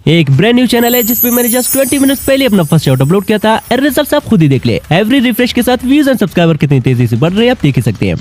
एक brand new channel है जिसपे मैंने जस्ट 20 मिनट पहले अपना फर्स्ट शॉट अपलोड किया था। रिजल्ट्स आप खुद ही देख ले। एवरी रिफ्रेश के साथ व्यूज एंड सब्सक्राइबर कितनी तेजी से बढ़ रहे हैं आप देख ही सकते हैं।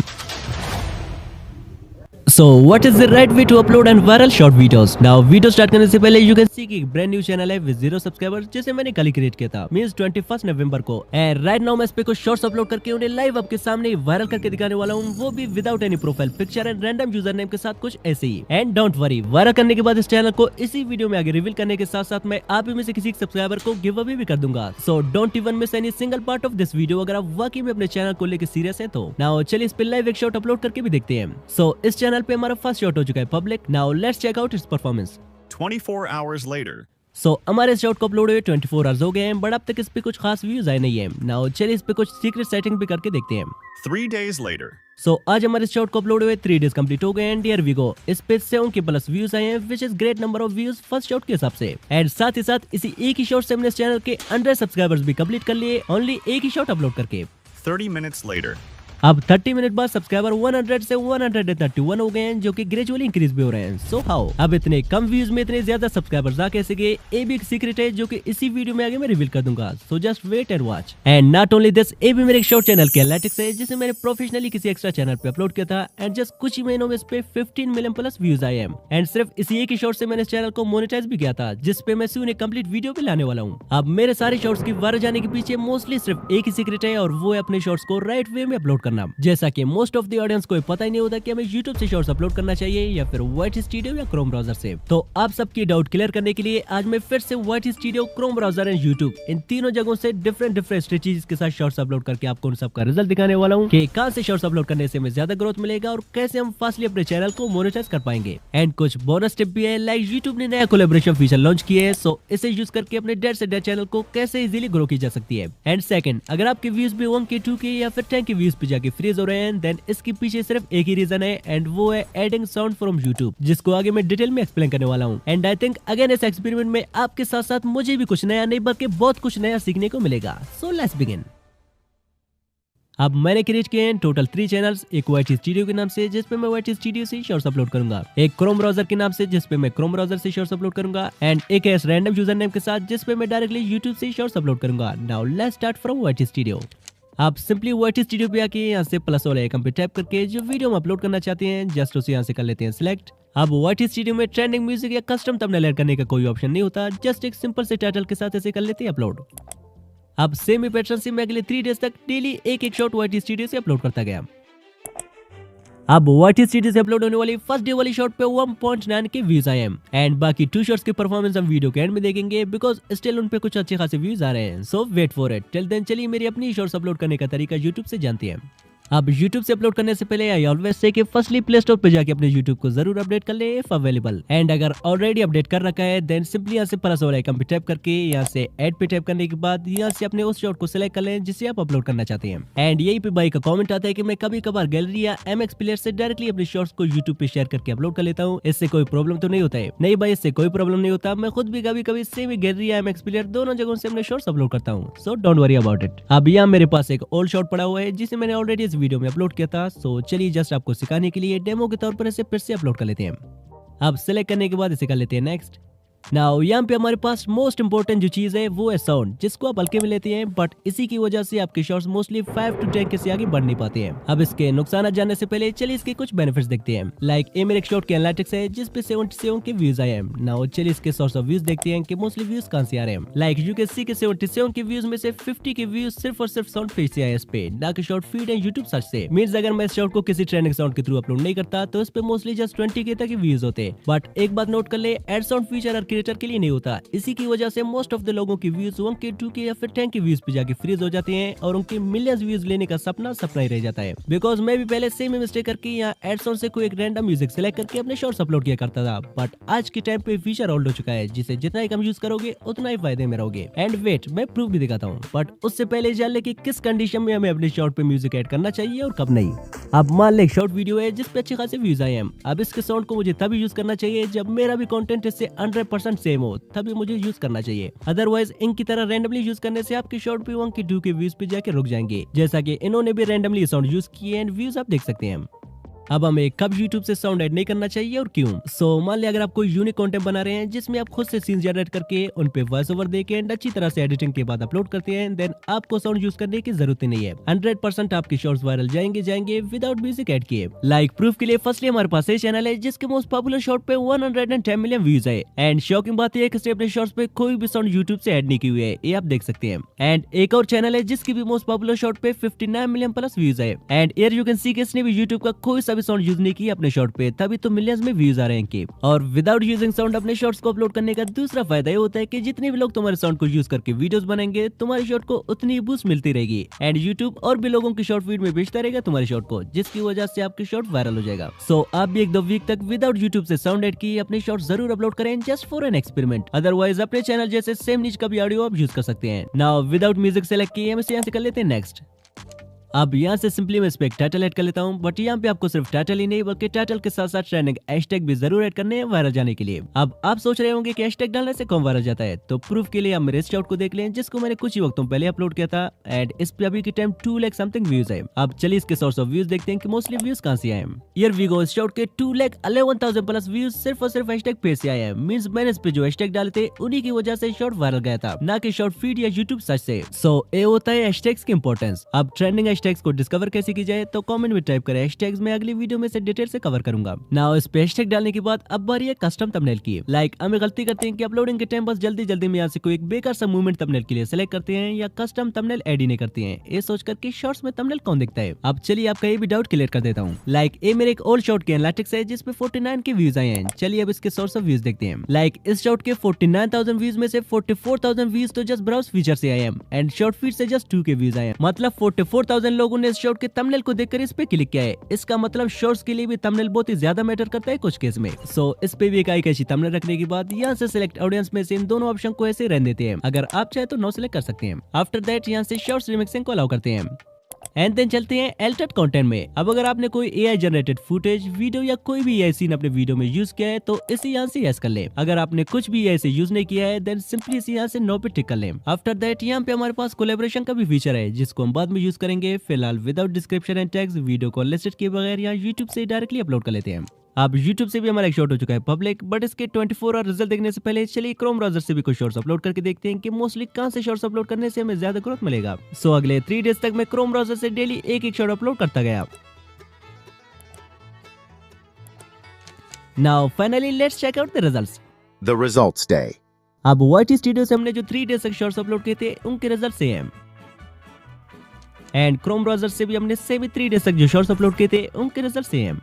So what is the right way to upload and viral short videos? Now video start करने से पहले you can see कि ब्रांड न्यू चैनल है with 0 सब्सक्राइबर्स जिसे मैंने कल ही क्रिएट किया था, मींस 21 नवंबर को। एंड राइट नाउ मैं इस पे कुछ शॉर्ट्स अपलोड करके उन्हें लाइव आपके सामने वायरल करके दिखाने वाला हूँ, वो भी without any profile picture and random user name के साथ कुछ ऐसे ही। एंड डोंट वरी, वायरल करने के बाद इस चैनल को इसी वीडियो में आगे रिवील करने के साथ साथ मैं आप में से किसी सब्सक्राइबर को गिव अवे भी कर दूंगा। So don't even miss any single part of this video अगर आप वाकई में अपने चैनल को लेकर सीरियस है तो। नाउ चलिए इस पे लाइव एक शॉट अपलोड करके भी देखते हैं। सो इस चैनल पे हमारा फर्स्ट शॉट हो चुका है public. Now let's check out its performance. 24 hours later. हमारे शॉट को अपलोड हुए 24 आवर्स हो गए हैं, बट अब तक इस पे कुछ खास व्यूज आए नहीं है। नाउ चलिए इस पे कुछ सीक्रेट सेटिंग भी करके देखते हैं। 3 days later. आज हमारे शॉट को अपलोड हुए 3 डेज कंप्लीट हो गए एंड हियर वी गो। इस पे 7 के प्लस व्यूज आए हैं, which is great number of views first shot के हिसाब से। एंड साथ ही साथ इसी एक ही शॉट से हमने इस चैनल के 100 सब्सक्राइबर्स भी कंप्लीट कर लिए, ओनली एक ही शॉट अपलोड करके। 30 minutes later. अब 30 मिनट बाद सब्सक्राइबर 100 से 131 हो गए हैं, जो कि ग्रेजुअली इंक्रीज भी हो रहे हैं। सो हाउ अब इतने कम व्यूज में इतने ज्यादा सब्सक्राइबर्स आ कैसे गए? ये भी एक सीक्रेट है जो कि इसी वीडियो में आगे मैं रिवील कर दूंगा। So just wait and watch. And not only this, ये भी मेरे शॉर्ट चैनल के एनालिटिक्स है जिसे मैंने प्रोफेशनली किसी एक्स्ट्रा चैनल पे अपलोड किया था एंड जस्ट कुछ ही महीनों में इस पे 15 मिलियन प्लस व्यूज आए हैं। एंड सिर्फ इसी एक ही शॉर्ट से मैंने इस चैनल को मोनेटाइज भी किया था, जिसपे मैं सून एक कंप्लीट वीडियो भी लाने वाला हूँ। अब मेरे सारे शॉर्ट्स की वायरल जाने के पीछे मोस्टली सिर्फ एक ही सीक्रेट है, और वो है अपने शॉर्ट्स को राइट वे में अपलोड करना। जैसा कि मोस्ट ऑफ द ऑडियंस को पता ही नहीं होता कि हमें YouTube से शॉर्ट्स अपलोड करना चाहिए या फिर YT स्टूडियो या क्रोम ब्राउजर से। तो आप सबकी डाउट क्लियर करने के लिए आज मैं फिर से YT studio, Chrome browser and YouTube इन तीनों जगहों से डिफरेंट स्ट्रेटजीज के साथ शॉर्ट्स अपलोड करके आपको उन सबका रिजल्ट दिखाने वाला हूँ कि कहां से शॉर्ट्स अपलोड करने से हमें ज्यादा ग्रोथ मिलेगा और कैसे हम फास्टली अपने चैनल को मोनेटाइज कर पाएंगे। एंड कुछ बोनस टिप भी है, लाइक YouTube ने नया कोलैबोरेशन फीचर लॉन्च किया है, सो इसे यूज करके अपने डेढ़ से डेढ़ चैनल को कैसे इजीली ग्रो की जा सकती है। एंड सेकंड, अगर आपके व्यूज भी 1K 2K या फिर 10K व्यूज पे जाके फ्रीज हो रहे हैं, देन इसके पीछे सिर्फ एक ही रीजन है एंड वो है एडिंग साउंड फ्रॉम YouTube, जिसको आगे मैं डिटेल में एक्सप्लेन करने वाला हूँ। एंड आई थिंक अगेन इस एक्सपेरिमेंट में आपके साथ साथ मुझे भी कुछ नया नहीं बल्कि बहुत कुछ नया सीखने को मिलेगा। So let's begin. अब मैंने क्रिएट किए हैं टोटल 3 चैनल्स, एक YT स्टूडियो के नाम से जिसपे मैं YT स्टूडियो से शॉर्ट्स अपलोड करूंगा, एक क्रोम ब्राउजर के नाम से जिसपे मैं क्रोम ब्राउजर से शॉर्ट्स अपलोड करूंगा, एंड एक है रैंडम यूजर नेम के साथ जिसपे मैं डायरेक्टली YouTube से शॉर्ट्स अपलोड करूंगा। Now let's start from YT studio. आप सिंपली YT स्टूडियो पे आके यहाँ से प्लस वाले आइकन पे टैप करके जो वीडियो हम अपलोड करना चाहते हैं जस्ट उसे यहाँ से कर लेते हैं सिलेक्ट। अब YT स्टूडियो में ट्रेंडिंग म्यूजिक या कस्टम थंबनेल ऐड करने का कोई ऑप्शन नहीं होता, जस्ट एक सिंपल से टाइटल के साथ ऐसे कर लेते हैं अपलोड। अब सेम ही पैटर्न से मैं अगले 3 डेज तक डेली एक शॉट YT स्टूडियो से अपलोड करता गया। अब YT स्टूडियो से अपलोड होने वाली फर्स्ट डे वाली शॉट पे 1.9 के व्यूज आए हैं एंड बाकी 2 शॉट्स की परफॉर्मेंस हम वीडियो के एंड में देखेंगे बिकॉज स्टिल उन पे कुछ अच्छे खासे व्यूज आ रहे हैं। So wait for it. Till then चलिए मेरी अपनी शॉर्ट्स अपलोड करने का तरीका YouTube से जानते हैं। अब YouTube से अपलोड करने से पहले आई ऑलवेज से कि फर्स्टली प्ले स्टोर पे जाके अपने YouTube को जरूर अपडेट कर ले इफ अवेलेबल, एंड अगर ऑलरेडी अपडेट कर रखा है देन सिंपली यहाँ से प्लस वाला आइकन पे टैप करके यहाँ से ऐड पे टैप करने के बाद यहाँ से अपने उस शॉट को सिलेक्ट कर लें जिसे आप अपलोड करना चाहते हैं। एंड यही पे भाई का कमेंट आता है कि मैं कभी कभार गैलरी या MX प्लेयर से डायरेक्टली अपने शॉर्ट्स को YouTube पे शेयर करके अपलोड कर लेता हूँ, इससे कोई प्रॉब्लम तो नहीं होता है? नहीं भाई, इससे कोई प्रॉब्लम नहीं होता। मैं खुद भी कभी कभी सेम गैलरी या MX प्लेयर दोनों जगहों से अपने शॉर्ट्स अपलोड करता हूँ, so don't worry about it. अब यहाँ मेरे पास एक ओल्ड शॉट पड़ा हुआ है जिसे मैंने ऑलरेडी इस वीडियो में अपलोड किया था। सो चलिए जस्ट आपको सिखाने के लिए डेमो के तौर पर इसे फिर से अपलोड कर लेते हैं। अब सिलेक्ट करने के बाद इसे कर लेते हैं नेक्स्ट। नाउ यहाँ पे हमारे पास मोस्ट इंपोर्टेंट जो चीज है वो है साउंड, जिसको आप हल्के में लेते हैं बट इसी की वजह से आपके शॉर्ट्स मोस्टली 5 to 10 के से आगे बढ़ नहीं पाते हैं। अब इसके नुकसान जानने से पहले चलिए इसके कुछ बेनिफिट्स देखते हैं। लाइक ये मेरे शॉर्ट के एनालिटिक्स है जिसपे 77 के व्यूज आए हैं। नाउ चलिए इसके सोर्स ऑफ व्यूज देखते हैं कि मोस्टली व्यूज कहां से आ रहे हैं। लाइक यू कैन सी के 77 के व्यूज में से 50 के व्यूज सिर्फ और सिर्फ साउंड फीड से आए इस पे, ना कि short feed and YouTube search से। मींस अगर मैं इस शॉर्ट को किसी ट्रेंडिंग साउंड के थ्रू अपलोड नहीं करता तो इस पे मोस्टली जस्ट 20 के तक व्यूज होते। बट एक बात नोट कर ले, एड साउंड फीचर और क्रिएटर के लिए नहीं होता। इसी की वजह से मोस्ट ऑफ द लोगों की व्यूज 1K 2K या फिर 10K व्यूज पे जाके फ्रीज हो जाते हैं और उनके मिलियंस व्यूज लेने का सपना सपना ही रह जाता है। बिकॉज मैं भी पहले सेम मिस्टेक करके यहाँ एड साउंड से कोई एक रैंडम म्यूजिक सेलेक्ट करके अपने शॉर्ट्स अपलोड किया करता था, बट आज के टाइम पे फीचर ओल्ड हो चुका है जिसे जितना ही कम यूज करोगे उतना ही फायदे में रहोगे। एंड वेट, मैं प्रूफ भी दिखाता हूँ, बट उससे पहले जान ले कि किस कंडीशन में हमें अपने शॉर्ट पे म्यूजिक ऐड करना चाहिए और कब नहीं। अब मान ले शॉर्ट वीडियो है जिसपे अच्छे खासे व्यूज आए हैं। अब इसके साउंड को मुझे तभी यूज करना चाहिए जब मेरा भी कंटेंट इससे 100% सेम हो, तभी मुझे यूज करना चाहिए। अदरवाइज इनकी तरह रैंडमली यूज करने से आपके शॉर्ट भी 1K 2K व्यूज पे जाके रुक जाएंगे, जैसा कि इन्होंने भी रैंडमली साउंड यूज किए एंड व्यूज आप देख सकते हैं। अब हमें कब YouTube से साउंड ऐड नहीं करना चाहिए और क्यों। सो मान लिया अगर आप कोई यूनिक कंटेंट बना रहे हैं जिसमें आप खुद से सीन जनरेट करके उन पे वॉइस ओवर देके एंड अच्छी तरह से एडिटिंग के बाद अपलोड करते हैं, देन आपको साउंड यूज करने की जरूरत ही नहीं है। 100% आपके शॉर्ट्स वायरल जाएंगे विदाउट म्यूजिक ऐड किए। लाइक प्रूफ के लिए फर्स्टली हमारे पास एक चैनल है जिसके मोस्ट पॉपुलर शॉर्ट पे 110 मिलियन व्यूज है एंड शॉकिंग बात यह है अपने शॉर्ट्स पे कोई भी साउंड यूट्यूब से ऐड नहीं की हुई है, ये आप देख सकते हैं। एंड एक और चैनल है जिसकी भी मोस्ट पॉपुलर शॉर्ट पे 59 मिलियन प्लस व्यूज है and here you can see कि इसने भी यूट्यूब का कोई सा भी साउंड यूज नहीं किया अपने शॉर्ट पे, तभी तो मिलियंस में व्यूज आ रहे हैं इनके। और विदाउट यूजिंग साउंड अपने शॉर्ट्स को अपलोड करने का दूसरा फायदा ये होता है कि जितने भी लोग तुम्हारे साउंड को यूज करके वीडियोस बनाएंगे तुम्हारे शॉर्ट को उतनी बूस्ट मिलती रहेगी एंड यूट्यूब और भी लोगों की शॉर्ट फीड में बेचता रहेगा तुम्हारे शॉर्ट को, जिसकी वजह से आपकी शॉर्ट वायरल हो जाएगा। सो आप भी 1-2 वीक तक विदाउट यूट्यूब से साउंड ऐड किए अपने शॉर्ट जरूर अपलोड करें just for an experiment. Otherwise अपने चैनल जैसे सेम नीच का भी ऑडियो आप यूज कर सकते हैं। नाउ विदाउट म्यूजिक सेलेक्ट किए हम इसे यहाँ से कर लेते हैं नेक्स्ट। अब यहाँ से सिंपली मैं इस पे एक टाइटल ऐड कर लेता हूँ, बट यहाँ पे आपको सिर्फ टाइटल ही नहीं बल्कि टाइटल के साथ साथ ट्रेंडिंग हैशटैग भी जरूर ऐड करने हैं वायरल जाने के लिए। अब आप सोच रहे होंगे कि हैशटैग डालने से कौन वायरल जाता है, तो प्रूफ के लिए आप मेरे शॉर्ट को देख लें जिसको मैंने कुछ ही वक्तों पहले अपलोड किया था एंड इस पे अभी के टाइम 2 लाख समथिंग व्यूज है। अब चलिए इसके सोर्स ऑफ व्यूज देखते हैं कि मोस्टली व्यूज कहाँ से आए। हियर वी गो, शॉर्ट के 2,11,000 प्लस व्यूज सिर्फ और सिर्फ हैशटैग पेज से आए हैं। मींस मैंने इस पे जो हैशटैग डाले थे उन्हीं की वजह से शॉर्ट वायरल गया था, ना कि शॉर्ट फीड या यूट्यूब सर्च से। सो ये होता है हैशटैग्स की इंपॉर्टेंस। अब ट्रेंडिंग हैशटैग्स को डिस्कवर कैसे की जाए तो कमेंट में टाइप करें हैशटैग्स, मैं अगली वीडियो में से डिटेल से कवर करूंगा। नाउ इस पे हैशटैग डालने के बाद अब बारी है कस्टम थंबनेल की। लाइक हमें गलती करते हैं कि अपलोडिंग के टाइम बस जल्दी में यहाँ से कोई एक बेकार सा मूवमेंट थंबनेल के लिए सिलेक्ट करते हैं या कस्टम थंबनेल ऐड ही नहीं करते हैं, ये सोचकर कि शॉर्ट्स में थंबनेल कौन दिखता है। अब चलिए आपका ये भी डाउट क्लियर कर देता हूँ। लाइक ये मेरे एक ओल्ड शॉर्ट के एनालिटिक्स है जिसपे 49 के व्यूज आए हैं। चलिए अब इसके सोर्स ऑफ व्यूज देखते हैं। लाइक इस शॉर्ट के 49,000 व्यूज में से 44,000 व्यूज तो जस्ट ब्राउज फीचर से आए हैं एंड शॉर्ट फीड से जस्ट 2 के व्यूज आए हैं। मतलब 44,000 लोगों ने इस शॉर्ट के थंबनेल को देखकर इस पे क्लिक किया है। इसका मतलब शॉर्ट्स के लिए भी थंबनेल बहुत ही ज्यादा मैटर करता है कुछ केस में। सो इस पे भी एक आई कैची थंबनेल रखने के बाद यहाँ से सिलेक्ट ऑडियंस में से इन दोनों ऑप्शन को ऐसे रहने देते हैं। अगर आप चाहे तो नो सिलेक्ट कर सकते हैं। आफ्टर दैट यहाँ से शॉर्ट्स रिमिक्सिंग को अलाउ करते हैं एंड देन चलते हैं एल्टर्ड कंटेंट में। अब अगर आपने कोई एआई जनरेटेड फुटेज, वीडियो या कोई भी एआई सीन अपने वीडियो में यूज किया है तो इसे यहाँ से यस कर ले। अगर आपने कुछ भी एआई से यूज नहीं किया है देन सिंपली इसे यहाँ से नो पे टिक कर ले। आफ्टर दैट यहाँ पे हमारे पास कोलैबोरेशन का भी फीचर है जिसको हम बाद में यूज करेंगे। फिलहाल without description and tags video को लिस्टेड किए बगैर यहाँ यूट्यूब से डायरेक्टली अपलोड कर लेते हैं। अब YouTube से भी हमारा एक शॉर्ट हो चुका है पब्लिक, बट इसके 24 आवर रिजल्ट देखने से पहले चलिए क्रोम ब्राउजर से भी कुछ शॉर्ट्स अपलोड करके देखते हैं कि मोस्टली कहां से शॉर्ट्स अपलोड करने से हमें ज्यादा ग्रोथ मिलेगा। सो अगले 3 डेज तक मैं क्रोम ब्राउजर से डेली एक शॉर्ट अपलोड करता गया। Now finally let's check out the results. The results day. अब YT स्टूडियो से हमने जो 3 डेज तक शॉर्ट्स अपलोड किए थे उनके रिजल्ट से हैं एंड क्रोम ब्राउजर से भी हमने सेम 3 डेज तक जो शॉर्ट्स अपलोड किए थे उनके रिजल्ट से हैं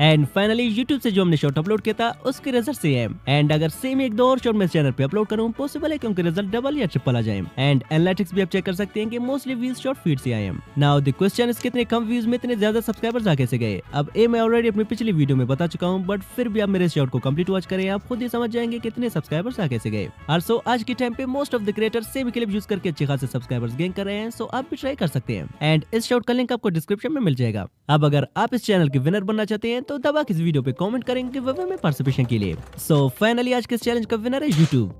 एंड फाइनली YouTube से जो हमने शॉर्ट अपलोड किया था उसके रिजल्ट से है। एंड अगर सेम 1-2 और शॉर्ट मैं चैनल पे अपलोड करूं पॉसिबल है कि उनके रिजल्ट डबल या ट्रिपल आ जाए। एंड एनालिटिक्स भी आप चेक कर सकते हैं कि मोस्टली व्यूज शॉर्ट फीड से आए हैं। नाउ द क्वेश्चन इज कितने कम व्यूज में इतने ज्यादा सब्सक्राइबर्स आ कैसे गए। अब ये मैं ऑलरेडी अपनी पिछली वीडियो में बता चुका हूं, बट फिर भी आप मेरे शॉर्ट को कंप्लीट वॉच करें, आप खुद ही समझ जाएंगे कितने सब्सक्राइबर्स आ कैसे गए। आल्सो आज के टाइम पे most of the creators same clip use करके अच्छे खासे सब्सक्राइबर्स गेन कर रहे हैं, सो आप भी ट्राई कर सकते हैं एंड इस शॉर्ट का लिंक आपको डिस्क्रिप्शन में मिल जाएगा। अब अगर आप इस चैनल के विनर बनना चाहते हैं तो दबा के इस वीडियो पे कमेंट करेंगे गिव में पार्टिसिपेशन के लिए। सो फाइनली आज के इस चैलेंज का विनर है YouTube।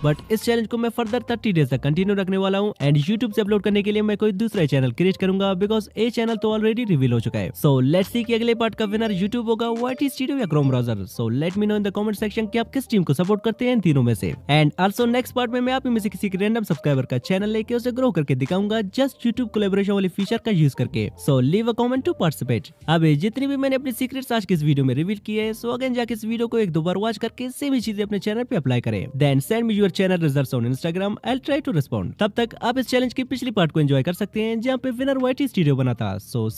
बट इस चैलेंज को मैं फर्दर 30 डेज तक कंटिन्यू रखने वाला हूँ एंड YouTube से अपलोड करने के लिए मैं कोई दूसरा चैनल क्रिएट करूंगा बिकॉज ये चैनल तो ऑलरेडी रिवील हो चुका है। सो लेट्स सी कि अगले पार्ट का विनर YouTube होगा, YT स्टूडियो या Chrome browser. So let me know in the comment section कि आप किस टीम को सपोर्ट करते हैं इन तीनों में से। एंड आल्सो नेक्स्ट पार्ट में मैं आप में से किसी रैंडम सब्सक्राइबर का चैनल लेके उसे ग्रो करके दिखाऊंगा जस्ट YouTube कोलैबोरेशन वाले फीचर का यूज करके। So leave a comment to participate. अब जितनी भी मैंने अपनी सीक्रेट्स आज की इस वीडियो में रिवील की है, सो अगेन जाके इस वीडियो को 1-2 बार वॉच करके सेम ही चीजें अपने चैनल पे अप्लाई करें। Then send me your channel results on Instagram, I'll try to respond। तब तक आप इस चैलेंज की पिछली पार्ट को एंजॉय कर सकते हैं जहाँ पे विनर YT स्टूडियो बना था। सो